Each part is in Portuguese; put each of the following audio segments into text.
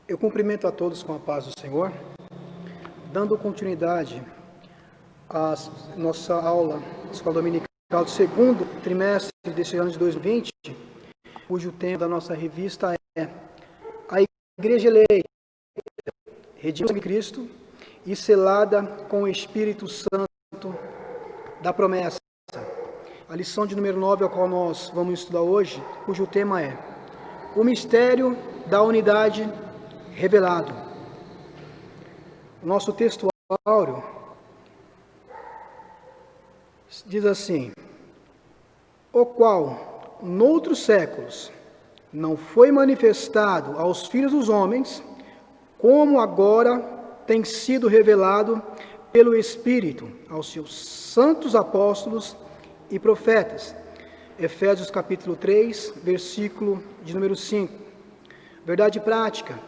Eu cumprimento a todos com a paz do Senhor, dando continuidade à nossa aula escola dominical do segundo trimestre deste ano de 2020, cujo tema da nossa revista é a Igreja Eleita, redimida em Cristo e selada com o Espírito Santo da promessa. A lição de número 9, a qual nós vamos estudar hoje, cujo tema é o mistério da unidade revelado. O nosso texto áureo diz assim: o qual, noutros séculos, não foi manifestado aos filhos dos homens, como agora tem sido revelado pelo Espírito aos seus santos apóstolos e profetas. Efésios capítulo 3, versículo de número 5. Verdade prática.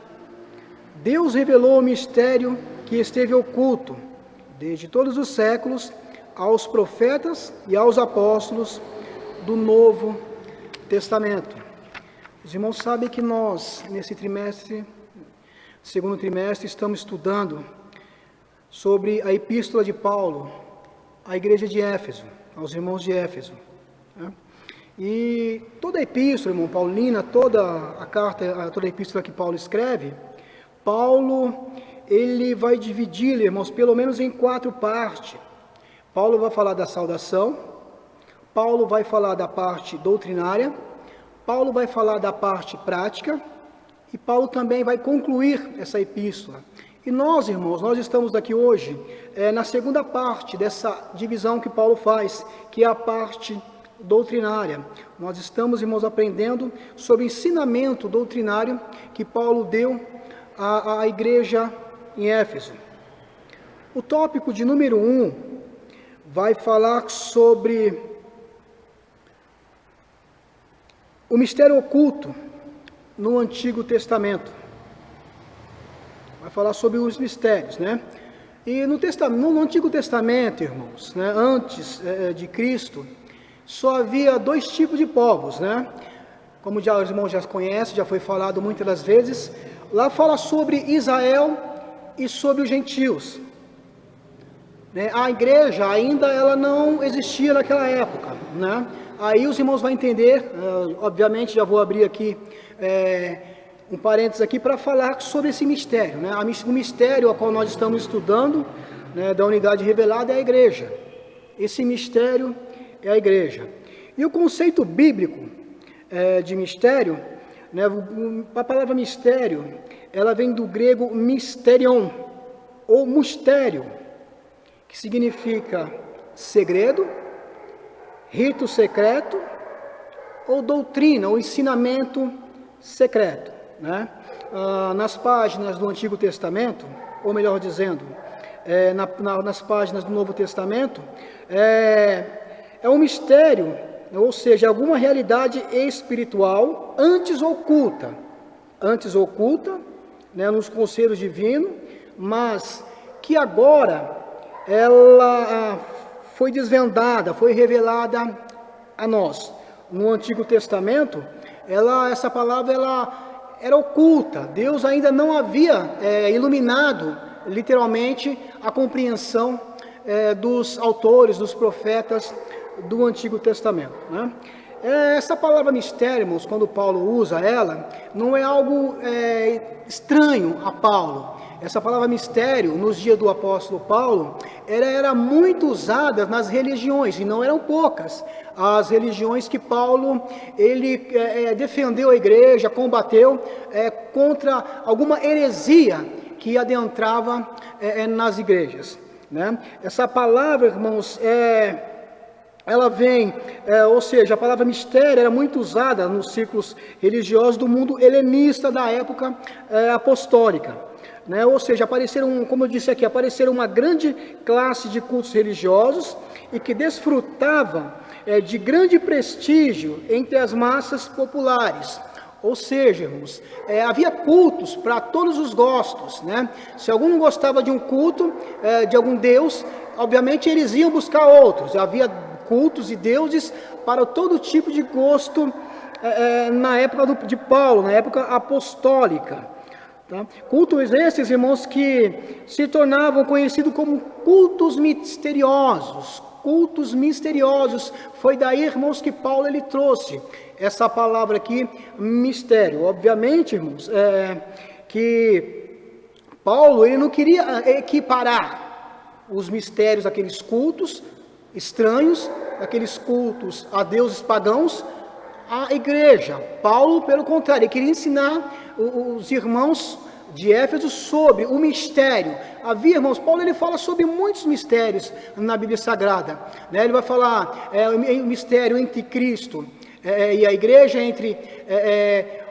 Deus revelou o mistério que esteve oculto desde todos os séculos aos profetas e aos apóstolos do Novo Testamento. Os irmãos sabem que nós, nesse trimestre, segundo trimestre, estamos estudando sobre a epístola de Paulo à igreja de Éfeso, aos irmãos de Éfeso, né? E toda a epístola, irmão Paulina, toda a carta, toda a epístola que Paulo escreve, Paulo, ele vai dividir, irmãos, pelo menos em 4 partes. Paulo vai falar da saudação, Paulo vai falar da parte doutrinária, Paulo vai falar da parte prática, e Paulo também vai concluir essa epístola. E nós, irmãos, nós estamos aqui hoje na segunda parte dessa divisão que Paulo faz, que é a parte doutrinária. Nós estamos, irmãos, aprendendo sobre o ensinamento doutrinário que Paulo deu à igreja em Éfeso. O tópico de número 1 vai falar sobre o mistério oculto no Antigo Testamento. Vai falar sobre os mistérios, né? E no Antigo Testamento, irmãos, né, antes de Cristo, só havia 2 tipos de povos, né? Como os irmãos já conhecem, já foi falado muitas das vezes. Lá fala sobre Israel e sobre os gentios, né? A igreja ainda ela não existia naquela época, né? Aí os irmãos vão entender, obviamente já vou abrir aqui um parênteses aqui para falar sobre esse mistério, né? O mistério ao qual nós estamos estudando, né, da unidade revelada é a igreja. Esse mistério é a igreja. E o conceito bíblico de mistério, né, a palavra mistério, ela vem do grego mysterion, ou mistério, que significa segredo, rito secreto, ou doutrina, ou ensinamento secreto, né? Nas páginas do Antigo Testamento, ou melhor dizendo, nas páginas do Novo Testamento, é um mistério, ou seja, alguma realidade espiritual antes oculta, né, nos conselhos divinos, mas que agora ela foi desvendada, foi revelada a nós. No Antigo Testamento, essa palavra ela era oculta. Deus ainda não havia iluminado, literalmente, a compreensão dos autores, dos profetas do Antigo Testamento, né? Essa palavra mistério, irmãos, quando Paulo usa ela, não é algo estranho a Paulo. Essa palavra mistério, nos dias do apóstolo Paulo, era muito usada nas religiões, e não eram poucas as religiões que Paulo ele defendeu a igreja, combateu contra alguma heresia que adentrava nas igrejas, né? Essa palavra, irmãos, ela vem, ou seja, a palavra mistério era muito usada nos círculos religiosos do mundo helenista da época apostólica, né? Ou seja, apareceram, como eu disse aqui, apareceram uma grande classe de cultos religiosos e que desfrutavam de grande prestígio entre as massas populares. Ou seja, irmãos, havia cultos para todos os gostos, né? Se algum não gostava de um culto, de algum deus, obviamente eles iam buscar outros. Havia cultos e deuses para todo tipo de gosto na época de Paulo, na época apostólica. Tá? Cultos esses, irmãos, que se tornavam conhecidos como cultos misteriosos. Cultos misteriosos. Foi daí, irmãos, que Paulo ele trouxe essa palavra aqui, mistério. Obviamente, irmãos, que Paulo ele não queria equiparar os mistérios daqueles cultos estranhos, aqueles cultos a deuses pagãos, à igreja. Paulo, pelo contrário, ele queria ensinar os irmãos de Éfeso sobre o mistério. Havia, irmãos, Paulo ele fala sobre muitos mistérios na Bíblia Sagrada, né? Ele vai falar o mistério entre Cristo e a igreja, entre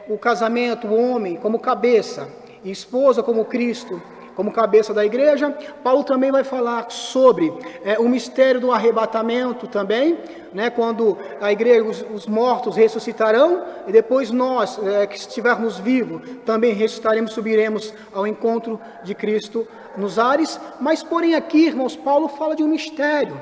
o casamento, o homem como cabeça, e esposa como Cristo, como cabeça da igreja. Paulo também vai falar sobre o mistério do arrebatamento também, né, quando a igreja, os mortos ressuscitarão, e depois nós, que estivermos vivos, também ressuscitaremos, subiremos ao encontro de Cristo nos ares. Mas, porém, aqui, irmãos, Paulo fala de um mistério.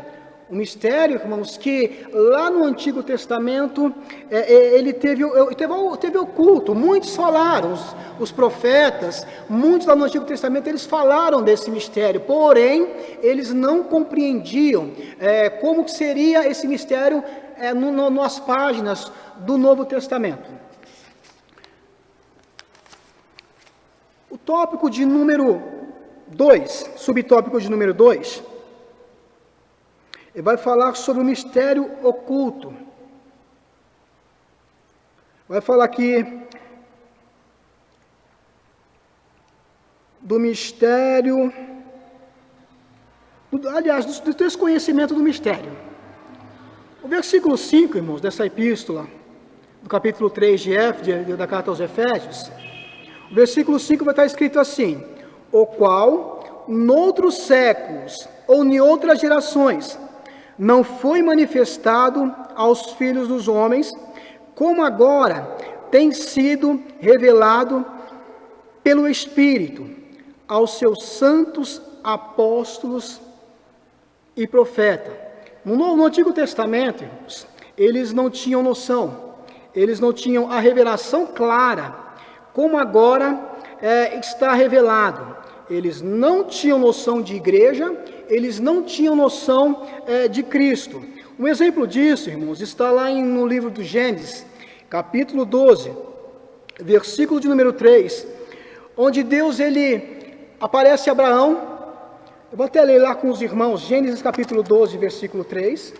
Um mistério, irmãos, que lá no Antigo Testamento ele teve oculto. Muitos falaram, os profetas, muitos lá no Antigo Testamento, eles falaram desse mistério, porém, eles não compreendiam como seria esse mistério nas páginas do Novo Testamento. O tópico de número 2, subtópico de número 2, ele vai falar sobre o mistério oculto. Vai falar aqui do mistério, do desconhecimento do mistério. O versículo 5, irmãos, dessa epístola, do capítulo 3 de Éfeso, da carta aos Efésios, o versículo 5 vai estar escrito assim: o qual, noutros séculos, ou em outras gerações, não foi manifestado aos filhos dos homens, como agora tem sido revelado pelo Espírito aos seus santos apóstolos e profetas. No Antigo Testamento, irmãos, eles não tinham noção, eles não tinham a revelação clara, como agora está revelado. Eles não tinham noção de igreja, eles não tinham noção de Cristo. Um exemplo disso, irmãos, está lá no livro do Gênesis, capítulo 12, versículo de número 3, onde Deus ele aparece a Abraão. Eu vou até ler lá com os irmãos, Gênesis capítulo 12, versículo 3.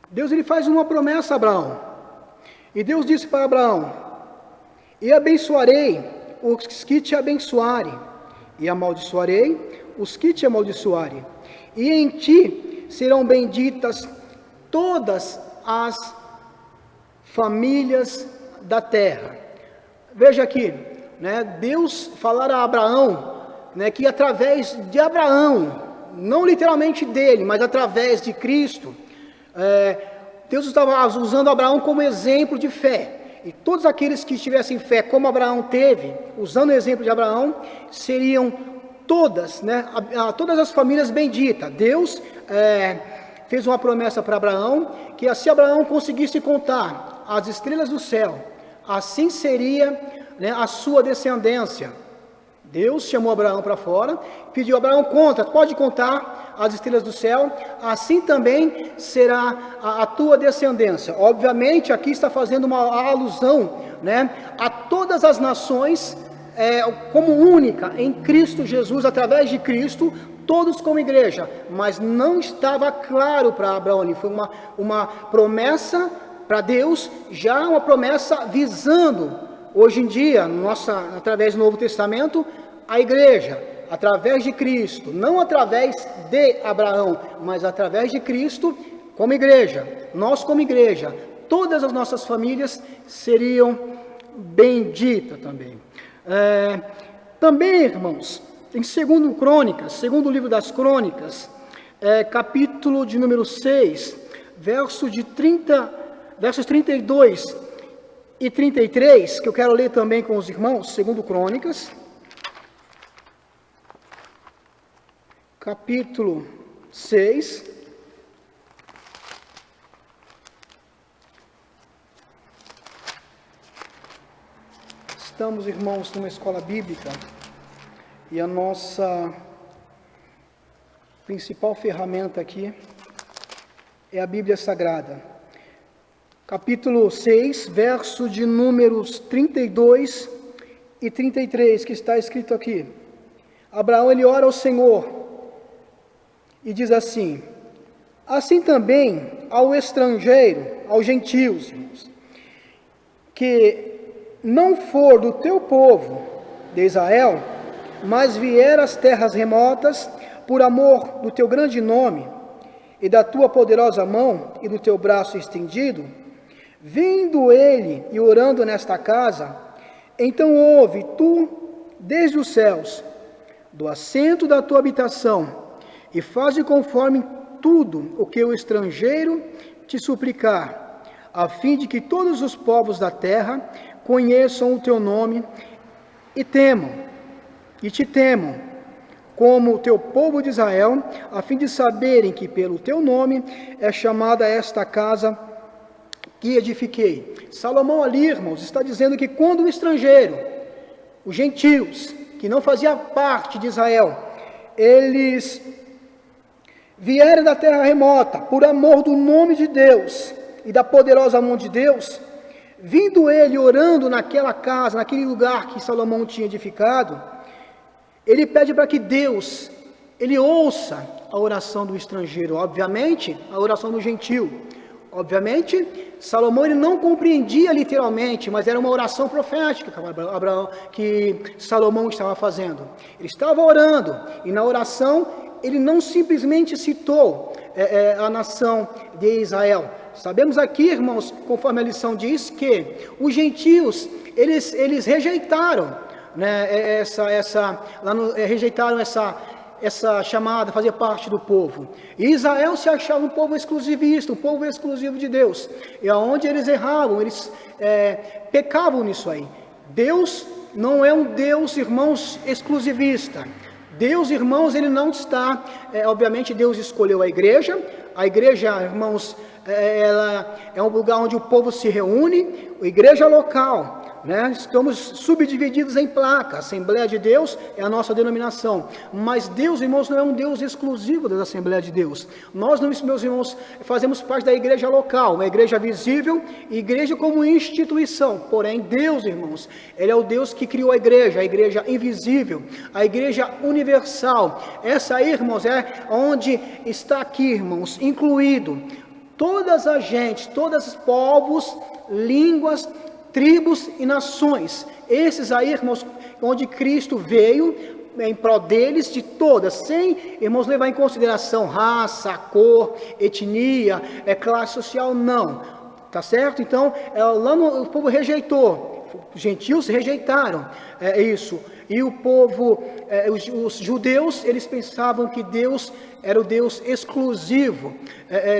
Deus ele faz uma promessa a Abraão. E Deus disse para Abraão: e abençoarei os que te abençoarem, e amaldiçoarei os que te amaldiçoarem. E em ti serão benditas todas as famílias da terra. Veja aqui, né, Deus falara a Abraão, né, que através de Abraão, não literalmente dele, mas através de Cristo, Deus estava usando Abraão como exemplo de fé. E todos aqueles que tivessem fé como Abraão teve, usando o exemplo de Abraão, seriam todas, né, todas as famílias benditas. Deus fez uma promessa para Abraão, que se Abraão conseguisse contar as estrelas do céu, assim seria, né, a sua descendência. Deus chamou Abraão para fora, pediu: Abraão, pode contar as estrelas do céu, assim também será a tua descendência. Obviamente, aqui está fazendo uma alusão, né, a todas as nações, como única em Cristo Jesus, através de Cristo, todos como igreja. Mas não estava claro para Abraão ali, foi uma promessa para Deus, já uma promessa visando, hoje em dia, através do Novo Testamento, a igreja, através de Cristo, não através de Abraão, mas através de Cristo como igreja. Nós como igreja, todas as nossas famílias seriam benditas também. Também, irmãos, em 2 Crônicas, segundo livro das Crônicas, capítulo de número 6, versos 32 e 33, que eu quero ler também com os irmãos, 2 Crônicas, capítulo 6, Estamos, irmãos, numa escola bíblica e a nossa principal ferramenta aqui é a Bíblia Sagrada. Capítulo 6, verso de números 32 e 33, que está escrito aqui. Abraão, ele ora ao Senhor e diz assim: assim também ao estrangeiro, aos gentios, irmãos, que não for do teu povo de Israel, mas vier às terras remotas, por amor do teu grande nome, e da tua poderosa mão, e do teu braço estendido, vindo ele e orando nesta casa, então ouve tu, desde os céus, do assento da tua habitação, e faze conforme tudo o que o estrangeiro te suplicar, a fim de que todos os povos da terra conheçam o teu nome e te temam, como o teu povo de Israel, a fim de saberem que pelo teu nome é chamada esta casa que edifiquei. Salomão ali, irmãos, está dizendo que quando o estrangeiro, os gentios, que não faziam parte de Israel, eles vierem da terra remota, por amor do nome de Deus e da poderosa mão de Deus, vindo ele orando naquela casa, naquele lugar que Salomão tinha edificado, ele pede para que Deus, ele ouça a oração do estrangeiro, obviamente, a oração do gentio. Obviamente, Salomão ele não compreendia literalmente, mas era uma oração profética que Salomão estava fazendo. Ele estava orando, e na oração ele não simplesmente citou a nação de Israel. Sabemos aqui, irmãos, conforme a lição diz, que os gentios, eles rejeitaram, né, rejeitaram essa chamada a fazer parte do povo. E Israel se achava um povo exclusivista, um povo exclusivo de Deus. E aonde eles erravam, eles pecavam nisso aí. Deus não é um Deus, irmãos, exclusivista. Deus, irmãos, ele não está, obviamente Deus escolheu a igreja, irmãos, ela é um lugar onde o povo se reúne, a igreja local, né? Estamos subdivididos em placas. Assembleia de Deus é a nossa denominação, mas Deus, irmãos, não é um Deus exclusivo da Assembleia de Deus. Nós, meus irmãos, fazemos parte da igreja local, uma igreja visível, igreja como instituição. Porém, Deus, irmãos, ele é o Deus que criou a igreja invisível, a igreja universal. Essa aí, irmãos, é onde está aqui, irmãos, incluído todas as gentes, todos os povos, línguas, tribos e nações. Esses aí, irmãos, onde Cristo veio em prol deles, de todas, sem, irmãos, levar em consideração raça, cor, etnia, classe social, não. Tá certo? Então, lá o povo rejeitou, os gentios rejeitaram isso. E o povo, os judeus, eles pensavam que Deus era o Deus exclusivo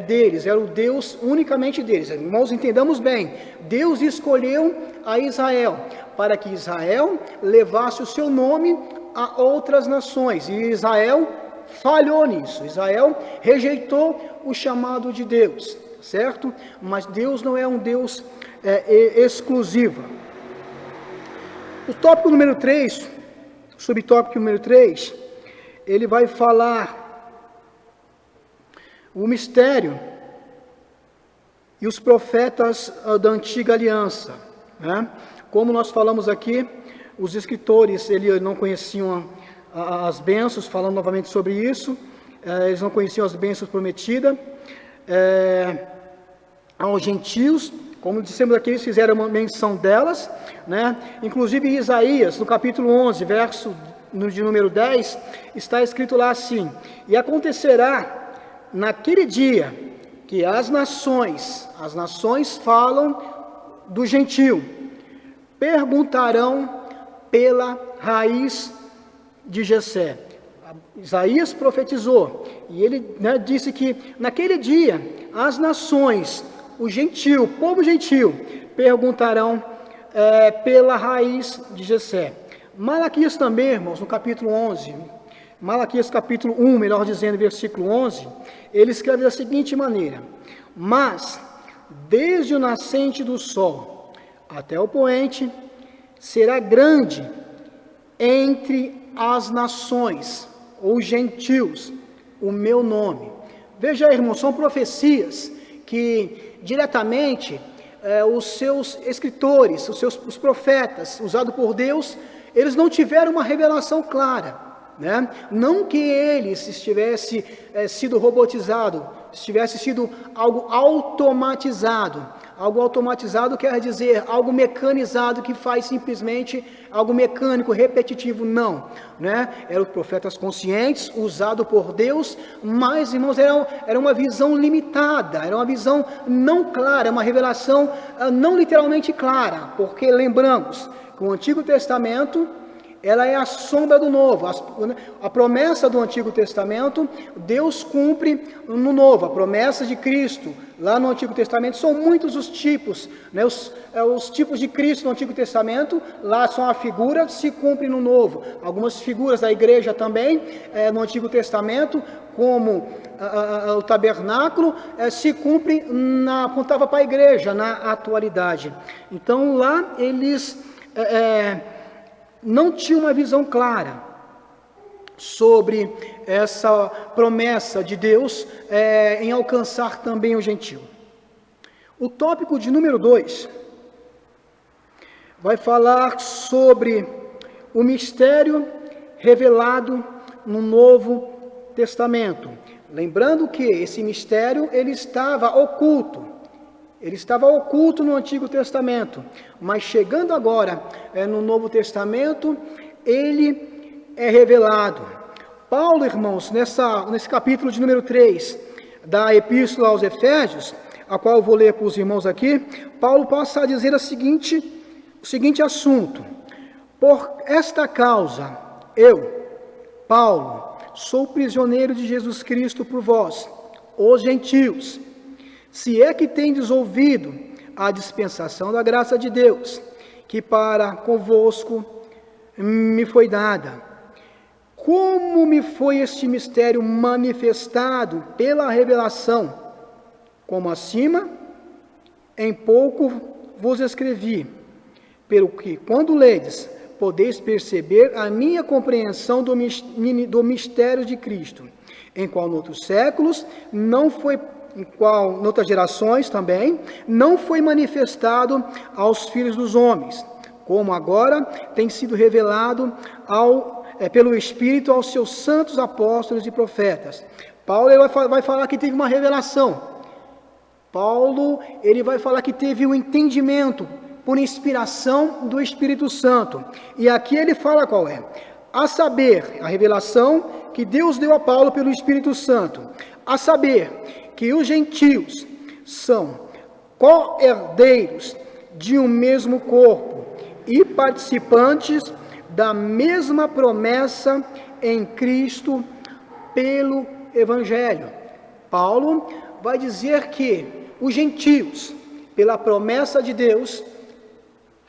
deles, era o Deus unicamente deles. Irmãos, entendamos bem, Deus escolheu a Israel, para que Israel levasse o seu nome a outras nações, e Israel falhou nisso, Israel rejeitou o chamado de Deus, certo? Mas Deus não é um Deus exclusivo. O tópico número 3, subtópico número 3, ele vai falar o mistério e os profetas da antiga aliança, né? Como nós falamos aqui, os escritores eles não conheciam as bênçãos, falando novamente sobre isso, eles não conheciam as bênçãos prometidas aos gentios. Como dissemos aqui, eles fizeram uma menção delas, né? Inclusive em Isaías, no capítulo 11, verso de número 10, está escrito lá assim: e acontecerá naquele dia que as nações falam do gentio, perguntarão pela raiz de Jessé. Isaías profetizou, e ele, né, disse que naquele dia as nações, o gentio, o povo gentio, perguntarão pela raiz de Jessé. Malaquias também, irmãos, no capítulo 11, Malaquias capítulo 1, melhor dizendo, versículo 11, ele escreve da seguinte maneira: mas desde o nascente do sol até o poente, será grande entre as nações, ou gentios, o meu nome. Veja aí, irmãos, são profecias que diretamente os seus escritores, os profetas, usados por Deus, eles não tiveram uma revelação clara, né? Não que eles estivessem sido robotizado, tivesse sido algo automatizado. Algo automatizado quer dizer algo mecanizado que faz simplesmente algo mecânico, repetitivo, não, né? Eram profetas conscientes, usados por Deus, mas, irmãos, era uma visão limitada, era uma visão não clara, uma revelação não literalmente clara, porque lembramos que o Antigo Testamento, ela é a sombra do Novo. A promessa do Antigo Testamento, Deus cumpre no Novo. A promessa de Cristo, lá no Antigo Testamento, são muitos os tipos, né? Os tipos de Cristo no Antigo Testamento, lá são a figura, se cumpre no Novo. Algumas figuras da igreja também, no Antigo Testamento, como o tabernáculo, se cumpre, apontava para a igreja na atualidade. Então lá eles não tinha uma visão clara sobre essa promessa de Deus em alcançar também o gentio. O tópico de número 2 vai falar sobre o mistério revelado no Novo Testamento. Lembrando que esse mistério ele estava oculto. Ele estava oculto no Antigo Testamento, mas chegando agora no Novo Testamento, ele é revelado. Paulo, irmãos, nesse capítulo de número 3 da Epístola aos Efésios, a qual eu vou ler para os irmãos aqui, Paulo passa a dizer o seguinte assunto: por esta causa, eu, Paulo, sou prisioneiro de Jesus Cristo por vós, os gentios, se é que tendes ouvido a dispensação da graça de Deus, que para convosco me foi dada. Como me foi este mistério manifestado pela revelação, como acima, em pouco vos escrevi, pelo que, quando ledes, podeis perceber a minha compreensão do mistério de Cristo, em qual noutros séculos não foi, noutras gerações também, não foi manifestado aos filhos dos homens, como agora tem sido revelado pelo Espírito aos seus santos apóstolos e profetas. Paulo ele vai falar que teve uma revelação. Paulo ele vai falar que teve um entendimento por inspiração do Espírito Santo. E aqui ele fala qual é. A saber, a revelação que Deus deu a Paulo pelo Espírito Santo. A saber que os gentios são co-herdeiros de um mesmo corpo e participantes da mesma promessa em Cristo pelo Evangelho. Paulo vai dizer que os gentios, pela promessa de Deus,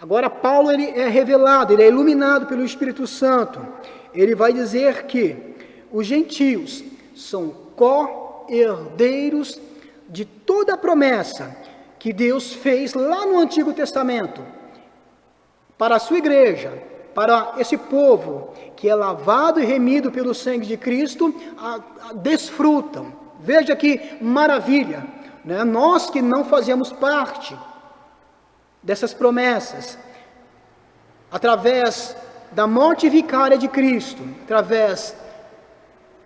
agora Paulo ele é revelado, ele é iluminado pelo Espírito Santo. Ele vai dizer que os gentios são co-herdeiros de toda a promessa que Deus fez lá no Antigo Testamento para a sua igreja, para esse povo que é lavado e remido pelo sangue de Cristo, desfrutam. Veja que maravilha, né? Nós que não fazemos parte dessas promessas, através da morte vicária de Cristo, através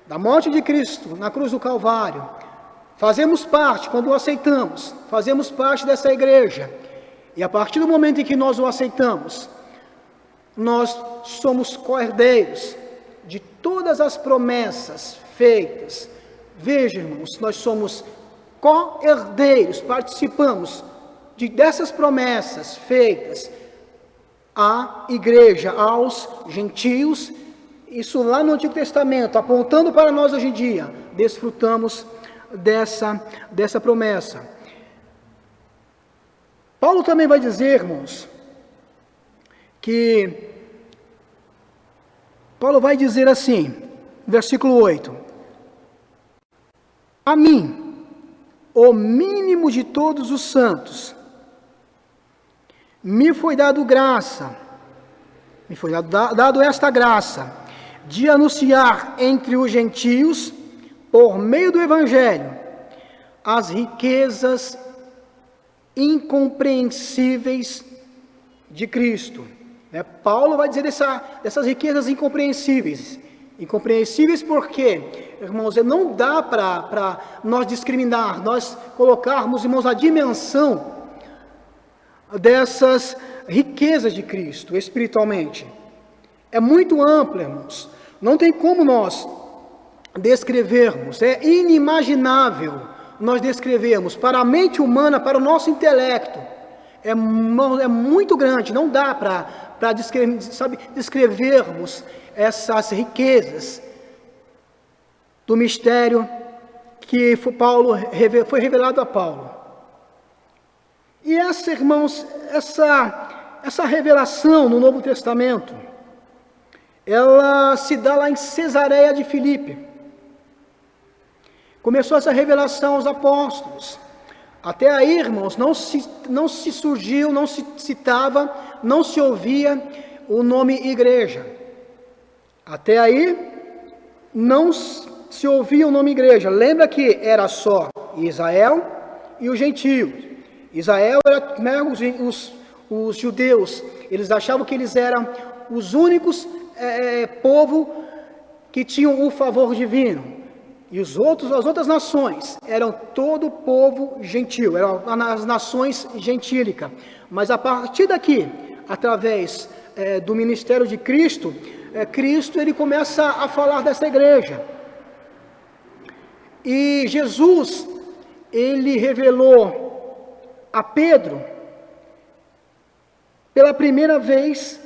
da morte de Cristo na cruz do Calvário, fazemos parte, quando o aceitamos, fazemos parte dessa igreja, e a partir do momento em que nós o aceitamos, nós somos co-herdeiros de todas as promessas feitas. Veja, irmãos, nós somos co-herdeiros, participamos dessas promessas feitas à igreja, aos gentios, isso lá no Antigo Testamento, apontando para nós hoje em dia, desfrutamos dessa promessa. Paulo também vai dizer, irmãos, que Paulo vai dizer assim, versículo 8: a mim, o mínimo de todos os santos, me foi dado graça me foi dado esta graça, de anunciar entre os gentios, por meio do Evangelho, as riquezas incompreensíveis de Cristo. Paulo vai dizer dessas riquezas incompreensíveis. Incompreensíveis porque, irmãos, não dá para nós discriminar, nós colocarmos, irmãos, a dimensão dessas riquezas de Cristo espiritualmente. É muito amplo, irmãos. Não tem como nós descrevermos, é inimaginável nós descrevermos para a mente humana, para o nosso intelecto. É muito grande, não dá para descrevermos essas riquezas do mistério que foi revelado a Paulo. E essa, irmãos, essa revelação no Novo Testamento, ela se dá lá em Cesareia de Filipe. Começou essa revelação aos apóstolos. Até aí, irmãos, não se surgiu, não se citava, não se ouvia o nome igreja. Até aí, não se ouvia o nome igreja. Lembra que era só Israel e os gentios. Israel era, né, os judeus. Eles achavam que eles eram os únicos povo que tinham o favor divino. E as outras nações eram todo o povo gentil, eram as nações gentílicas. Mas a partir daqui, através do ministério de Cristo, Cristo ele começa a falar dessa igreja. E Jesus, ele revelou a Pedro, pela primeira vez,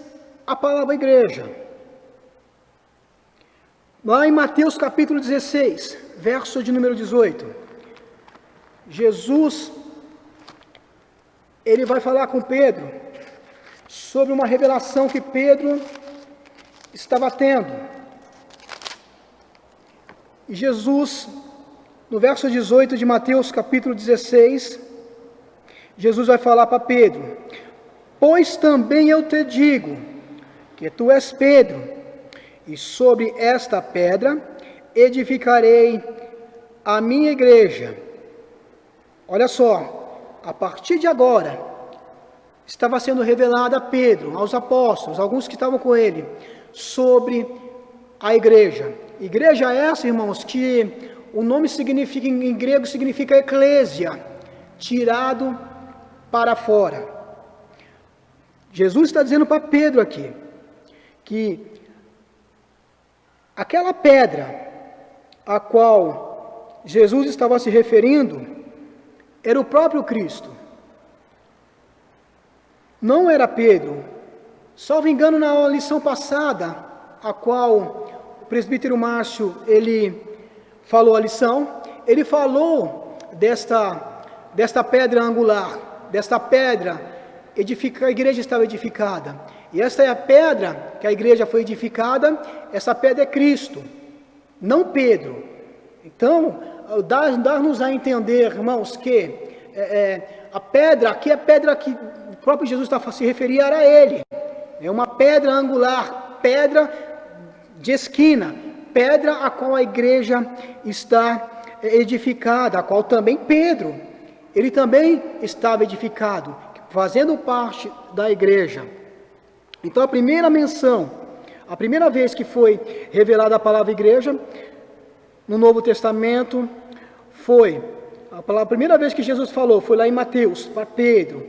a palavra igreja. Lá em Mateus capítulo 16, verso de número 18, Jesus, ele vai falar com Pedro sobre uma revelação que Pedro estava tendo. E Jesus, no verso 18 de Mateus capítulo 16, Jesus vai falar para Pedro: pois também eu te digo que tu és Pedro, e sobre esta pedra edificarei a minha igreja. Olha só, a partir de agora, estava sendo revelada a Pedro, aos apóstolos, alguns que estavam com ele, sobre a igreja. Igreja essa, irmãos, que o nome significa, em grego, significa eclésia, tirado para fora. Jesus está dizendo para Pedro aqui, que aquela pedra a qual Jesus estava se referindo era o próprio Cristo. Não era Pedro. Salvo engano, na lição passada, a qual o presbítero Márcio, ele falou a lição, ele falou desta pedra angular, desta pedra a igreja estava edificada. E esta é a pedra que a igreja foi edificada, essa pedra é Cristo, não Pedro. Então, dá-nos a entender, irmãos, que a pedra, aqui é a pedra que o próprio Jesus se referia, era ele. É uma pedra angular, pedra de esquina, pedra a qual a igreja está edificada, a qual também Pedro, ele também estava edificado, fazendo parte da igreja. Então a primeira menção, a primeira vez que foi revelada a palavra igreja, no Novo Testamento, foi, a primeira vez que Jesus falou, foi lá em Mateus, para Pedro.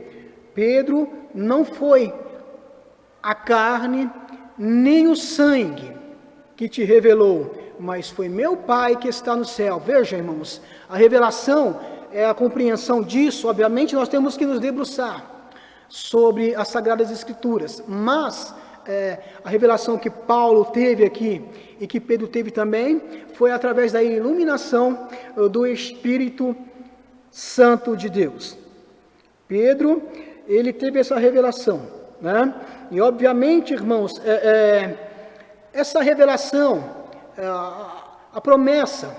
Pedro, não foi a carne, nem o sangue que te revelou, mas foi meu Pai que está no céu. Veja, irmãos, a revelação é a compreensão disso. Obviamente nós temos que nos debruçar sobre as Sagradas Escrituras, mas a revelação que Paulo teve aqui e que Pedro teve também foi através da iluminação do Espírito Santo de Deus. Pedro, ele teve essa revelação, né? E obviamente, irmãos, essa revelação, a promessa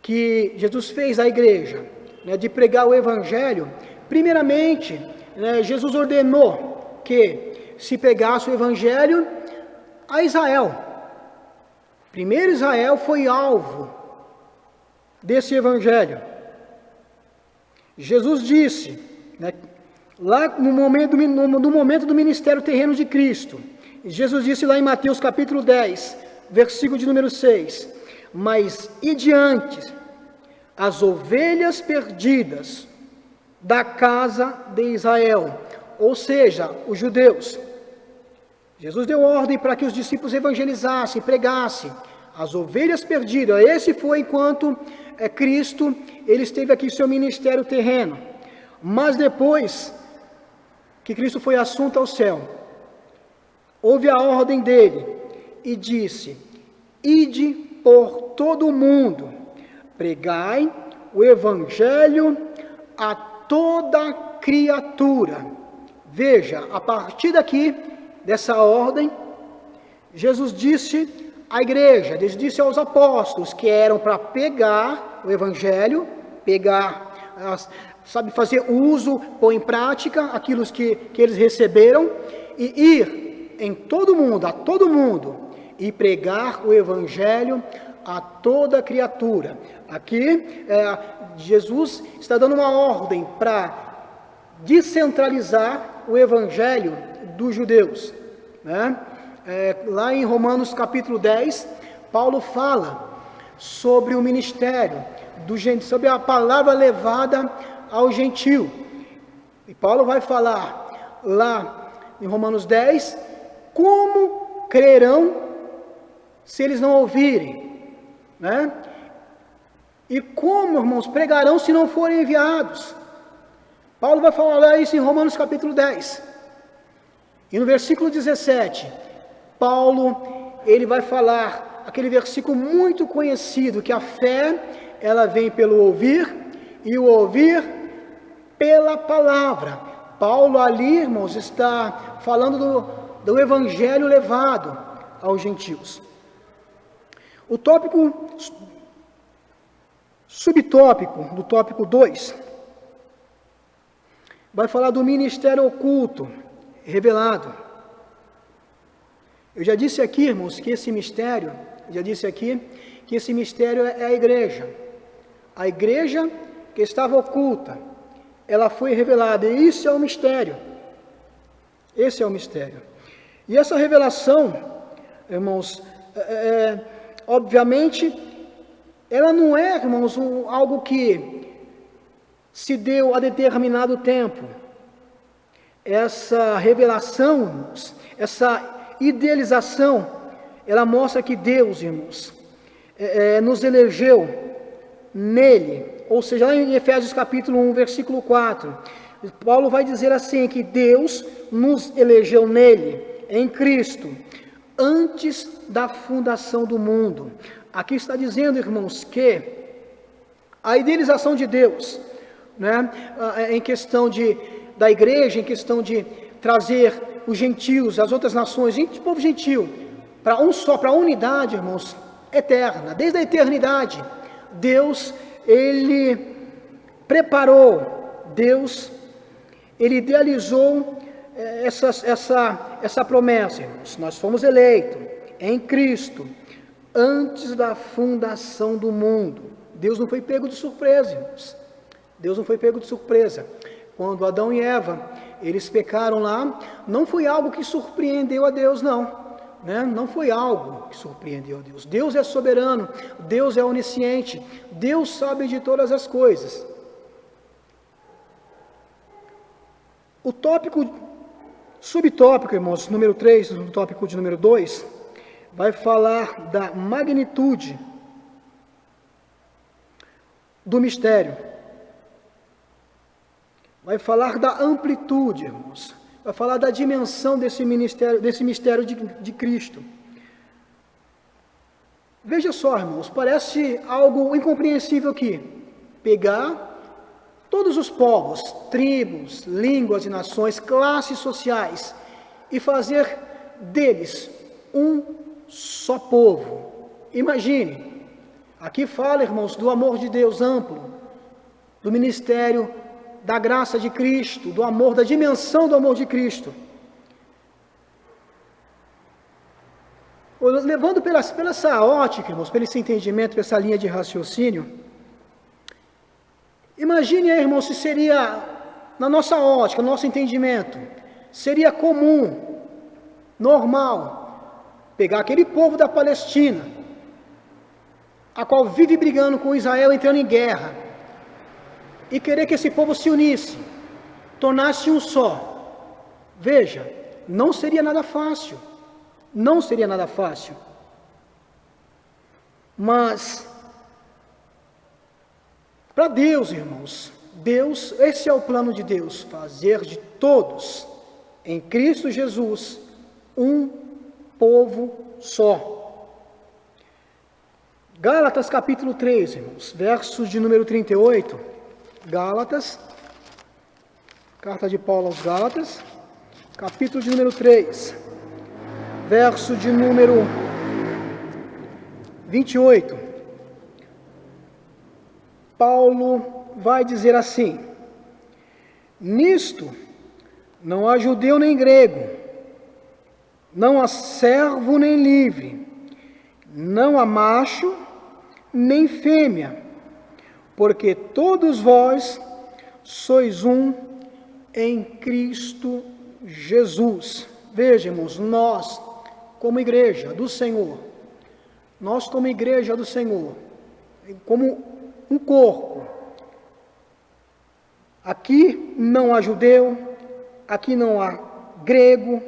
que Jesus fez à igreja, né, de pregar o Evangelho, primeiramente, Jesus ordenou que se pegasse o evangelho a Israel. Primeiro Israel foi alvo desse evangelho. Jesus disse, né, lá no momento do ministério terreno de Cristo, Jesus disse lá em Mateus capítulo 10, versículo de número 6, mas ide antes as ovelhas perdidas da casa de Israel, ou seja, os judeus. Jesus deu ordem para que os discípulos evangelizassem, pregassem as ovelhas perdidas. Esse foi enquanto Cristo, ele esteve aqui em seu ministério terreno. Mas depois que Cristo foi assunto ao céu, houve a ordem dele e disse: ide por todo o mundo, pregai o evangelho a toda criatura. Veja, a partir daqui, dessa ordem, Jesus disse à igreja, ele disse aos apóstolos que eram para pegar o evangelho, fazer uso, pôr em prática aquilo que eles receberam e ir em todo mundo, a todo mundo, e pregar o evangelho a toda criatura. Aqui, Jesus está dando uma ordem para descentralizar o evangelho dos judeus, né? Lá em Romanos capítulo 10, Paulo fala sobre o ministério sobre a palavra levada ao gentio. E Paulo vai falar lá em Romanos 10, como crerão se eles não ouvirem, né? E como, irmãos, pregarão se não forem enviados? Paulo vai falar isso em Romanos capítulo 10. E no versículo 17, Paulo, ele vai falar aquele versículo muito conhecido, que a fé, ela vem pelo ouvir, e o ouvir pela palavra. Paulo ali, irmãos, está falando do evangelho levado aos gentios. O tópico, subtópico do tópico 2, vai falar do ministério oculto, revelado. Eu já disse aqui, irmãos, que esse mistério, é a igreja. A igreja que estava oculta, ela foi revelada, e isso é o mistério. Esse é o mistério. E essa revelação, irmãos, obviamente, ela não é, irmãos, algo que se deu a determinado tempo. Essa revelação, essa idealização, ela mostra que Deus, irmãos, nos elegeu nele. Ou seja, lá em Efésios capítulo 1, versículo 4, Paulo vai dizer assim, que Deus nos elegeu nele, em Cristo, antes da fundação do mundo. Aqui está dizendo, irmãos, que a idealização de Deus, né, em questão da igreja, em questão de trazer os gentios, as outras nações, o povo gentil, para a unidade, irmãos, eterna, desde a eternidade. Deus, ele preparou, Deus, ele idealizou essa promessa, irmãos. Nós fomos eleitos em Cristo antes da fundação do mundo. Deus não foi pego de surpresa, irmãos. Deus não foi pego de surpresa. Quando Adão e Eva, eles pecaram lá, não foi algo que surpreendeu a Deus, não. Né? Não foi algo que surpreendeu a Deus. Deus é soberano, Deus é onisciente, Deus sabe de todas as coisas. O subtópico, irmãos, número 3, no tópico de número 2, vai falar da magnitude do mistério. Vai falar da amplitude, irmãos. Vai falar da dimensão desse mistério de Cristo. Veja só, irmãos, parece algo incompreensível aqui. Pegar todos os povos, tribos, línguas e nações, classes sociais, e fazer deles um só povo. Imagine, aqui fala, irmãos, do amor de Deus amplo, do ministério da graça de Cristo, do amor, da dimensão do amor de Cristo. Levando pela essa ótica, irmãos, pelo esse entendimento, pela essa linha de raciocínio, imagine aí, irmãos, se seria, na nossa ótica, no nosso entendimento, seria comum, normal, pegar aquele povo da Palestina, a qual vive brigando com Israel, entrando em guerra, e querer que esse povo se unisse, tornasse um só. Veja, não seria nada fácil. Não seria nada fácil. Mas, para Deus, irmãos, esse é o plano de Deus, fazer de todos, em Cristo Jesus, um povo só. Gálatas capítulo 3, irmãos, versos de número 38, Gálatas, carta de Paulo aos Gálatas, capítulo de número 3, verso de número 28, Paulo vai dizer assim: nisto não há judeu nem grego, não há servo nem livre, não há macho nem fêmea, porque todos vós sois um em Cristo Jesus. Veja, irmãos, nós, como igreja do Senhor, como um corpo, aqui não há judeu, aqui não há grego,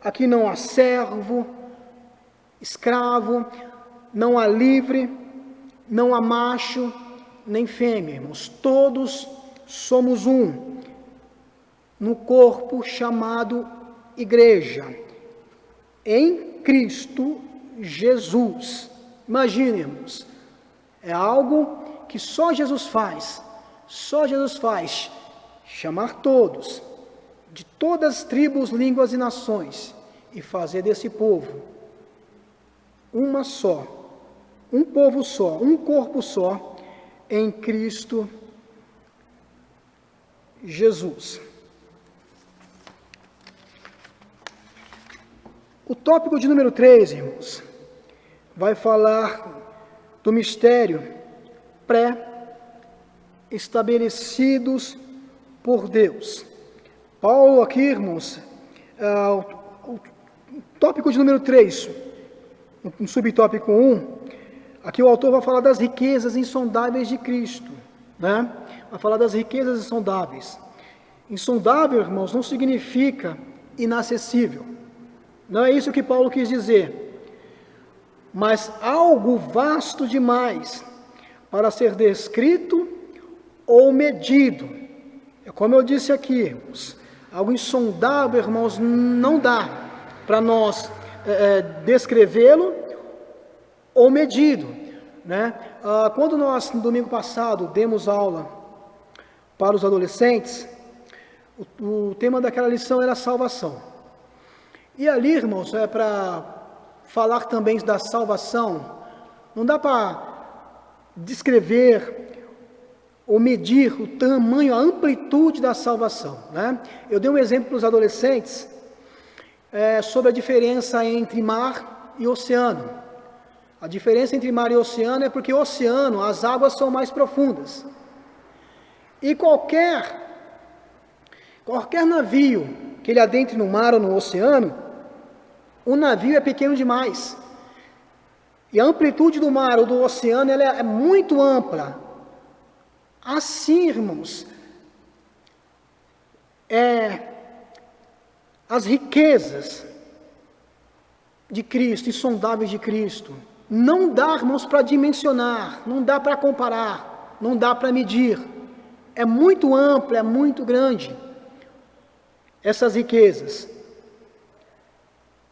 aqui não há servo, escravo, não há livre, não há macho, nem fêmea, irmãos, todos somos um, no corpo chamado igreja, em Cristo Jesus. Imagine, irmãos, é algo que só Jesus faz, chamar todos, de todas as tribos, línguas e nações, e fazer desse povo uma só, um povo só, um corpo só, em Cristo Jesus. O tópico de número 3, irmãos, vai falar do mistério pré-estabelecidos por Deus. Paulo aqui, irmãos, o tópico de número 3, um subtópico 1, aqui o autor vai falar das riquezas insondáveis de Cristo, né? Vai falar das riquezas insondáveis. Insondável, irmãos, não significa inacessível. Não é isso que Paulo quis dizer. Mas algo vasto demais para ser descrito ou medido. É como eu disse aqui, irmãos, algo insondável, irmãos, não dá para nós descrevê-lo ou medido, né? Quando nós, no domingo passado, demos aula para os adolescentes, o tema daquela lição era salvação. E ali, irmãos, para falar também da salvação, não dá para descrever ou medir o tamanho, a amplitude da salvação, né? Eu dei um exemplo para os adolescentes sobre a diferença entre mar e oceano. A diferença entre mar e oceano é porque o oceano, as águas são mais profundas. E qualquer navio que ele adentre no mar ou no oceano, o navio é pequeno demais. E a amplitude do mar ou do oceano ela é muito ampla. Assim, irmãos, as riquezas de Cristo, insondáveis de Cristo, não dá, irmãos, para dimensionar, não dá para comparar, não dá para medir. É muito ampla, é muito grande. Essas riquezas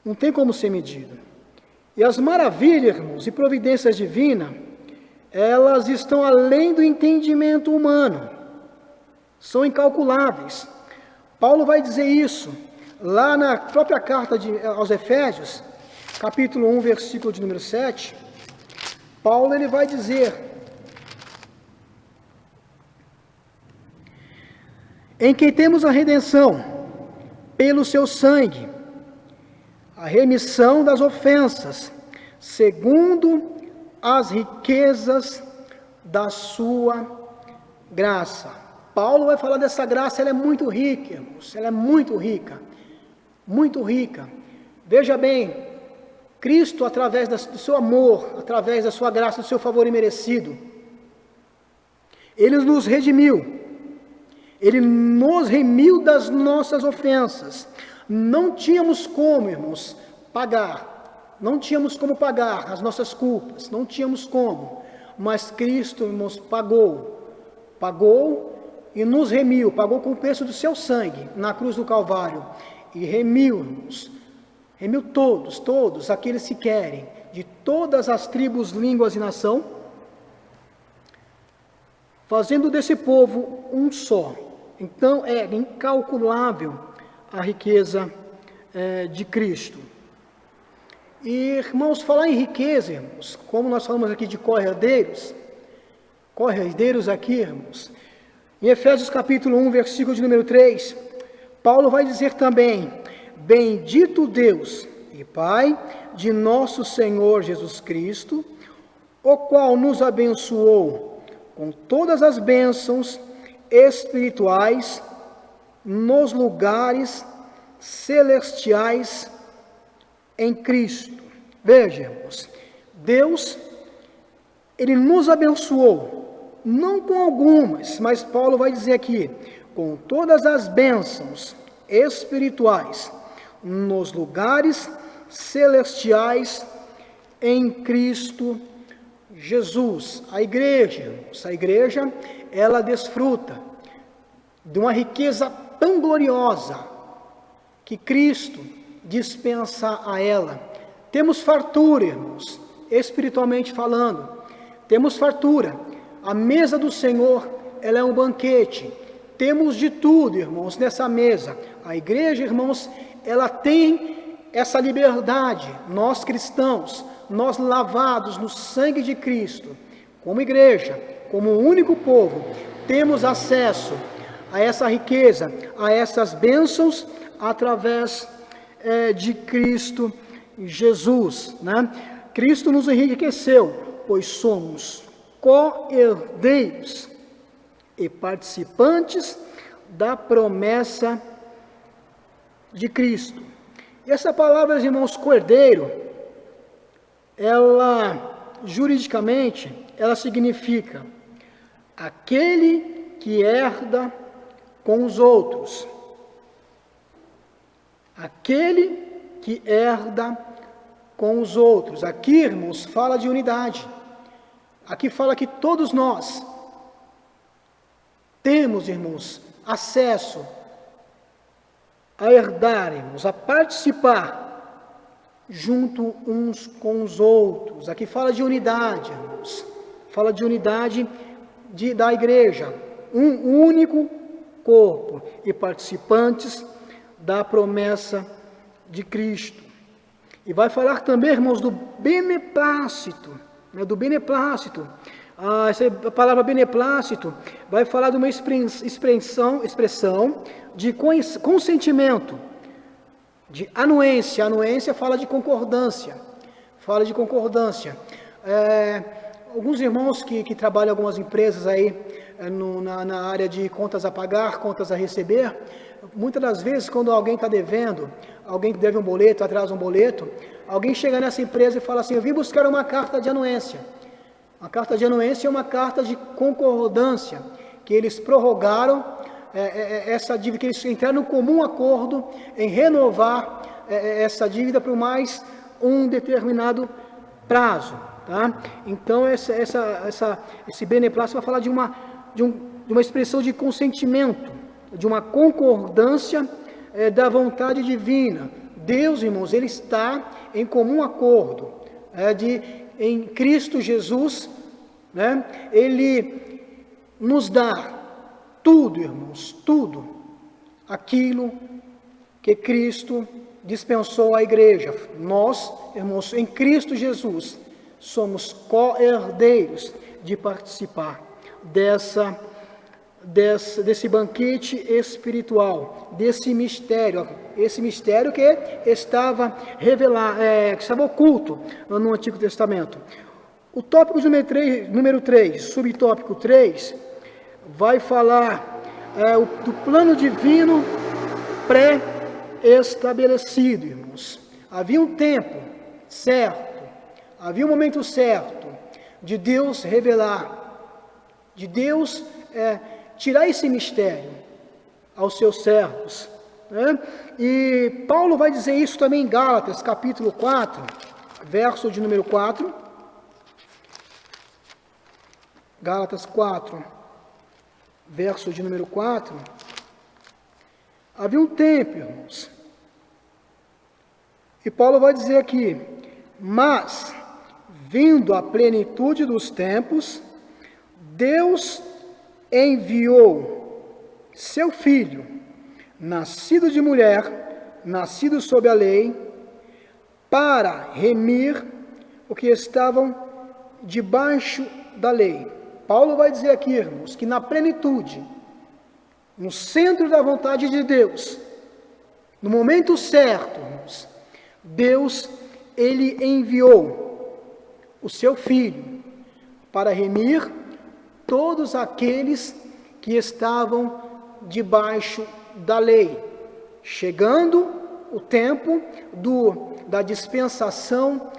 não tem como ser medido. E as maravilhas, irmãos, e providências divinas, elas estão além do entendimento humano, são incalculáveis. Paulo vai dizer isso lá na própria carta aos Efésios, capítulo 1, versículo de número 7. Paulo ele vai dizer: em quem temos a redenção pelo seu sangue, a remissão das ofensas, segundo as riquezas da sua graça. Paulo vai falar dessa graça, ela é muito rica, irmãos, ela é muito rica, muito rica. Veja bem, Cristo, através do seu amor, através da sua graça, do seu favor imerecido, Ele nos redimiu, Ele nos remiu das nossas ofensas. Não tínhamos como, irmãos, pagar, não tínhamos como pagar as nossas culpas, não tínhamos como, mas Cristo, irmãos, pagou e nos remiu, pagou com o preço do seu sangue na cruz do Calvário, e remiu, irmãos, remiu todos aqueles que querem, de todas as tribos, línguas e nação, fazendo desse povo um só. Então é incalculável a riqueza de Cristo. E, irmãos, falar em riqueza, irmãos, como nós falamos aqui de corredeiros aqui, irmãos, em Efésios capítulo 1, versículo de número 3, Paulo vai dizer também: bendito Deus e Pai de nosso Senhor Jesus Cristo, o qual nos abençoou com todas as bênçãos espirituais nos lugares celestiais em Cristo. Vejamos, Deus, Ele nos abençoou, não com algumas, mas Paulo vai dizer aqui, com todas as bênçãos espirituais nos lugares celestiais em Cristo Jesus. A igreja, ela desfruta de uma riqueza tão gloriosa que Cristo dispensa a ela. Temos fartura, irmãos, espiritualmente falando, temos fartura. A mesa do Senhor, ela é um banquete. Temos de tudo, irmãos, nessa mesa. A igreja, irmãos, ela tem essa liberdade. Nós cristãos, nós lavados no sangue de Cristo, como igreja, como único povo, temos acesso a essa riqueza, a essas bênçãos, através de Cristo Jesus, né? Cristo nos enriqueceu, pois somos co-herdeiros e participantes da promessa de Cristo. E essa palavra, irmãos, co-herdeiro, ela, juridicamente, ela significa aquele que herda com os outros. Aquele que herda com os outros. Aqui, irmãos, fala de unidade. Aqui fala que todos nós temos, irmãos, acesso a herdar, irmãos, a participar junto uns com os outros. Aqui fala de unidade, irmãos. Fala de unidade da igreja. Um único corpo e participantes da promessa de Cristo. E vai falar também, irmãos, do beneplácito, né, do beneplácito. Essa palavra beneplácito vai falar de uma expressão de consentimento, de anuência. Anuência fala de concordância. Alguns irmãos que trabalham em algumas empresas aí, na área de contas a pagar, contas a receber, muitas das vezes, quando alguém está devendo, alguém que deve um boleto, atrasa um boleto, alguém chega nessa empresa e fala assim: eu vim buscar uma carta de anuência. Uma carta de anuência é uma carta de concordância, que eles prorrogaram essa dívida, que eles entraram em comum acordo em renovar essa dívida por mais um determinado prazo. Tá? Então, esse beneplácito vai falar de uma expressão de consentimento, de uma concordância da vontade divina. Deus, irmãos, Ele está em comum acordo em Cristo Jesus, né? Ele nos dá tudo, irmãos, tudo aquilo que Cristo dispensou à igreja. Nós, irmãos, em Cristo Jesus, somos co-herdeiros de participar desse banquete espiritual, desse mistério, esse mistério que estava revelado, que estava oculto no Antigo Testamento. O tópico número 3, subtópico 3, vai falar do plano divino pré-estabelecido, irmãos. Havia um tempo certo, havia um momento certo de Deus revelar, de Deus tirar esse mistério aos seus servos, né? E Paulo vai dizer isso também em Gálatas, capítulo 4, verso de número 4. Gálatas 4, verso de número 4. Havia um tempo, irmãos, e Paulo vai dizer aqui: mas, vindo a plenitude dos tempos, Deus enviou seu Filho, nascido de mulher, nascido sob a lei, para remir o que estavam debaixo da lei. Paulo vai dizer aqui, irmãos, que na plenitude, no centro da vontade de Deus, no momento certo, irmãos, Deus, ele enviou o seu Filho para remir todos aqueles que estavam debaixo da lei, chegando o tempo da dispensação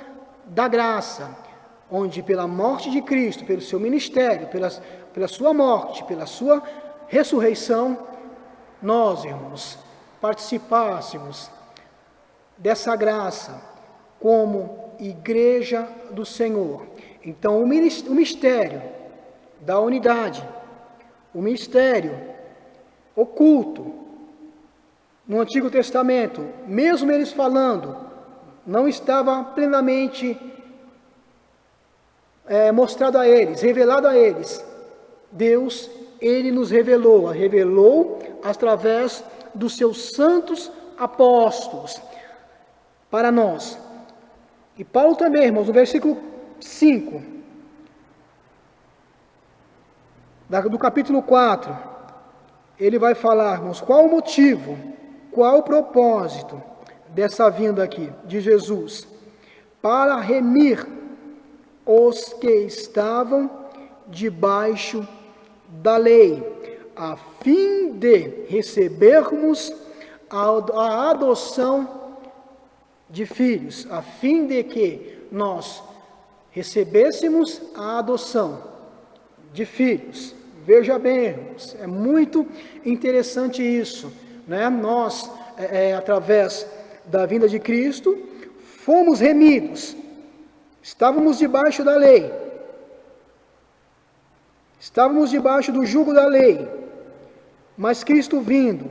da graça, onde pela morte de Cristo, pelo seu ministério, pela sua morte, pela sua ressurreição, nós, irmãos, participássemos dessa graça como igreja do Senhor. Então, o mistério da unidade, o mistério oculto no Antigo Testamento, mesmo eles falando, não estava plenamente mostrado a eles, revelado a eles. Deus, ele nos revelou através dos seus santos apóstolos para nós. E Paulo também, irmãos, no versículo 5 do capítulo 4, ele vai falar, irmãos, qual o motivo, qual o propósito dessa vinda aqui de Jesus? Para remir os que estavam debaixo da lei, a fim de recebermos a adoção de filhos, a fim de que nós recebêssemos a adoção de filhos. Veja bem, irmãos, é muito interessante isso, né? Nós, através da vinda de Cristo, fomos remidos, estávamos debaixo da lei, estávamos debaixo do jugo da lei, mas Cristo vindo,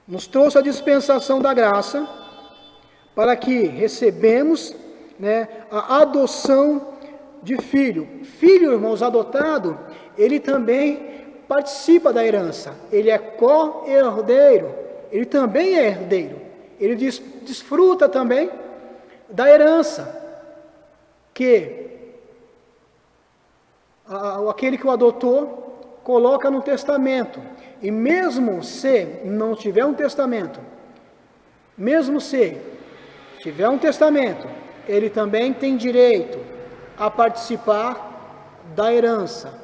nos trouxe a dispensação da graça, para que recebemos, né, a adoção de filho. Filho, irmãos, adotado, ele também participa da herança, ele é co-herdeiro, ele também é herdeiro, ele desfruta também da herança, que aquele que o adotou coloca no testamento. E mesmo se não tiver um testamento, mesmo se tiver um testamento, ele também tem direito a participar da herança.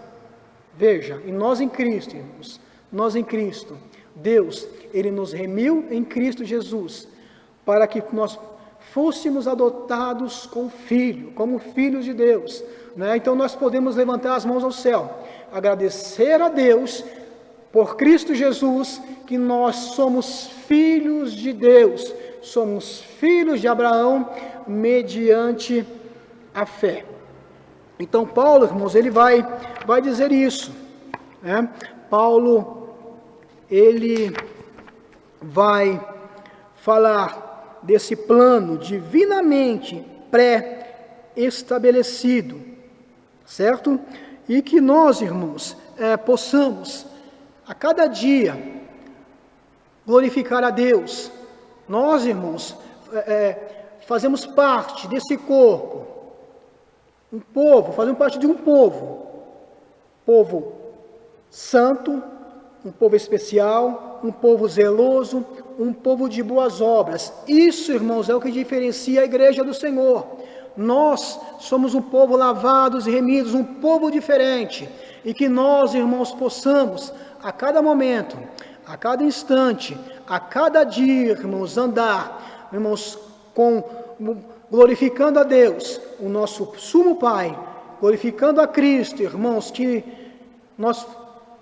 Veja, e nós em Cristo, irmãos, nós em Cristo, Deus, ele nos remiu em Cristo Jesus, para que nós fôssemos adotados como filhos de Deus, né? Então nós podemos levantar as mãos ao céu, agradecer a Deus por Cristo Jesus, que nós somos filhos de Deus, somos filhos de Abraão, mediante a fé. Então Paulo, irmãos, ele vai dizer isso, né? Paulo, ele vai falar desse plano divinamente pré-estabelecido, certo? E que nós, irmãos, possamos a cada dia glorificar a Deus. Nós, irmãos, fazemos parte desse corpo, fazemos parte de um povo santo, um povo especial, um povo zeloso, um povo de boas obras. Isso, irmãos, é o que diferencia a igreja do Senhor. Nós somos um povo lavados e remidos, um povo diferente, e que nós, irmãos, possamos, a cada momento, a cada instante, a cada dia, irmãos, andar, irmãos, glorificando a Deus, o nosso sumo Pai, glorificando a Cristo, irmãos, que nós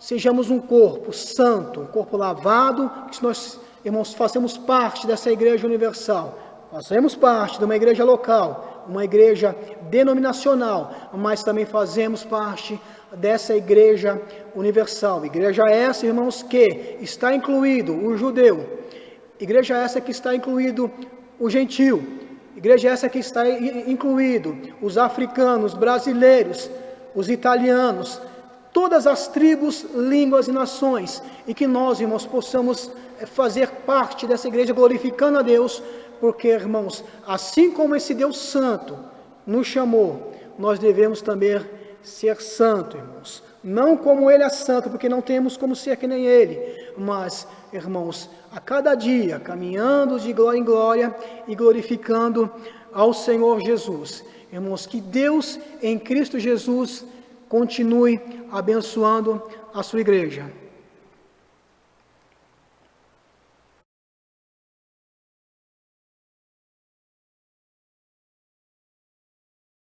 sejamos um corpo santo, um corpo lavado, que nós, irmãos, façamos parte dessa igreja universal, fazemos parte de uma igreja local, uma igreja denominacional, mas também fazemos parte dessa igreja universal. Igreja essa, irmãos, que está incluído o judeu, igreja essa que está incluído o gentil, igreja essa que está incluído os africanos, brasileiros, os italianos, todas as tribos, línguas e nações, e que nós, irmãos, possamos fazer parte dessa igreja glorificando a Deus, porque, irmãos, assim como esse Deus santo nos chamou, nós devemos também ser santo, irmãos. Não como Ele é santo, porque não temos como ser que nem Ele, mas, irmãos, a cada dia, caminhando de glória em glória e glorificando ao Senhor Jesus. Irmãos, que Deus em Cristo Jesus continue abençoando a sua igreja.